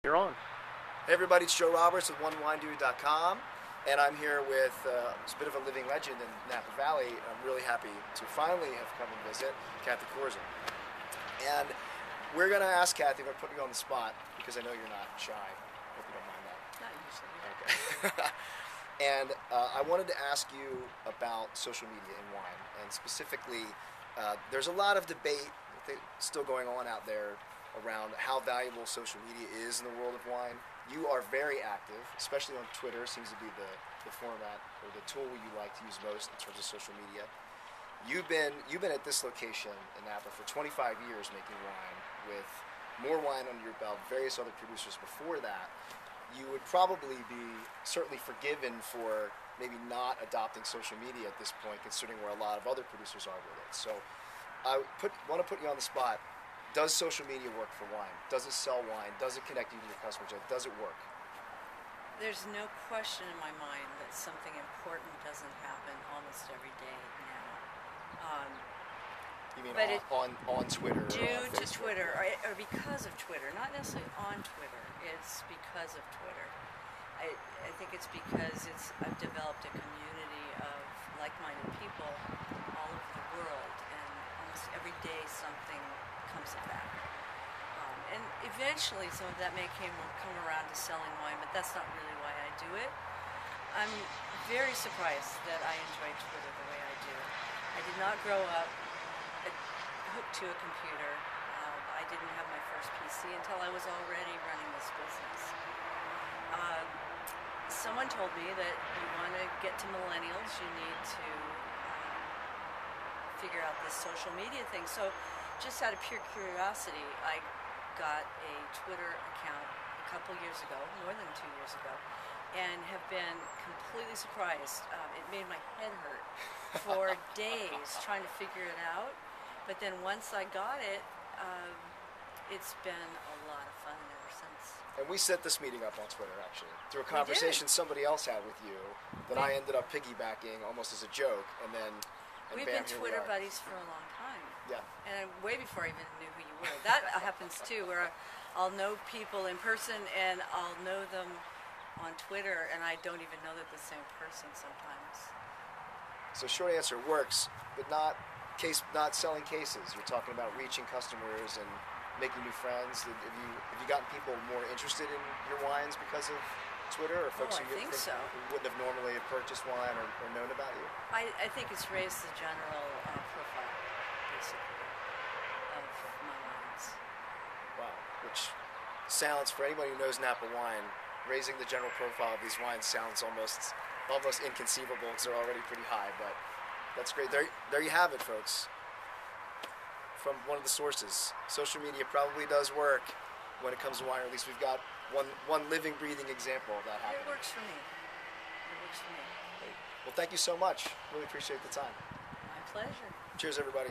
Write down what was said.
You're on. Hey everybody, it's Joe Roberts with wines.com, and I'm here with a bit of a living legend in Napa Valley. I'm really happy to finally have come and visit Cathy Corison. And we're going to ask Cathy, we're putting you on the spot because I know you're not shy. Hope you don't mind that. Not usually. Okay. And I wanted to ask you about social media in wine, and specifically, there's a lot of debate still going on out there around how valuable social media is in the world of wine. You are very active, especially on Twitter. Seems to be the format or the tool you like to use most in terms of social media. You've been at this location in Napa for 25 years making wine, with more wine under your belt, various other producers before that. You would probably be certainly forgiven for maybe not adopting social media at this point, considering where a lot of other producers are with it. So I want to put you on the spot. Does social media work for wine? Does it sell wine? Does it connect you to your customers? Does it work? There's no question in my mind that something important doesn't happen almost every day now. You mean But on Twitter? Due or on to Facebook? Twitter, or because of Twitter, not necessarily on Twitter, it's because of Twitter. I think it's because I've developed a community of like-minded people all over the world, and almost every day something comes of that. And eventually some of that may come around to selling wine, but that's not really why I do it. I'm very surprised that I enjoy Twitter the way I do. I did not grow up hooked to a computer. I didn't have my first PC until I was already running this business. Someone told me that you want to get to millennials, you need to figure out this social media thing. So just out of pure curiosity, I got a Twitter account a couple years ago, more than 2 years ago, and have been completely surprised. It made my head hurt for days trying to figure it out. But then once I got it, it's been a lot of fun ever since. And we set this meeting up on Twitter, actually, through a conversation somebody else had with you that I ended up piggybacking almost as a joke, and then... We've been Twitter buddies for a long time. Yeah. And way before I even knew who you were. That happens too, where I'll know people in person and I'll know them on Twitter, and I don't even know they're the same person sometimes. So short answer, works, but not selling cases. You're talking about reaching customers and making new friends. Have you gotten people more interested in your wines because of Twitter, or folks who wouldn't have normally purchased wine or known about you? I think it's raised the general profile, basically, of my wines. Wow, which sounds, for anybody who knows Napa wine, raising the general profile of these wines sounds almost inconceivable because they're already pretty high, but that's great. There you have it, folks. From one of the sources, social media probably does work when it comes to wine, or at least we've got one living, breathing example of that happening. It works for me. It works for me. Well, thank you so much. Really appreciate the time. My pleasure. Cheers, everybody.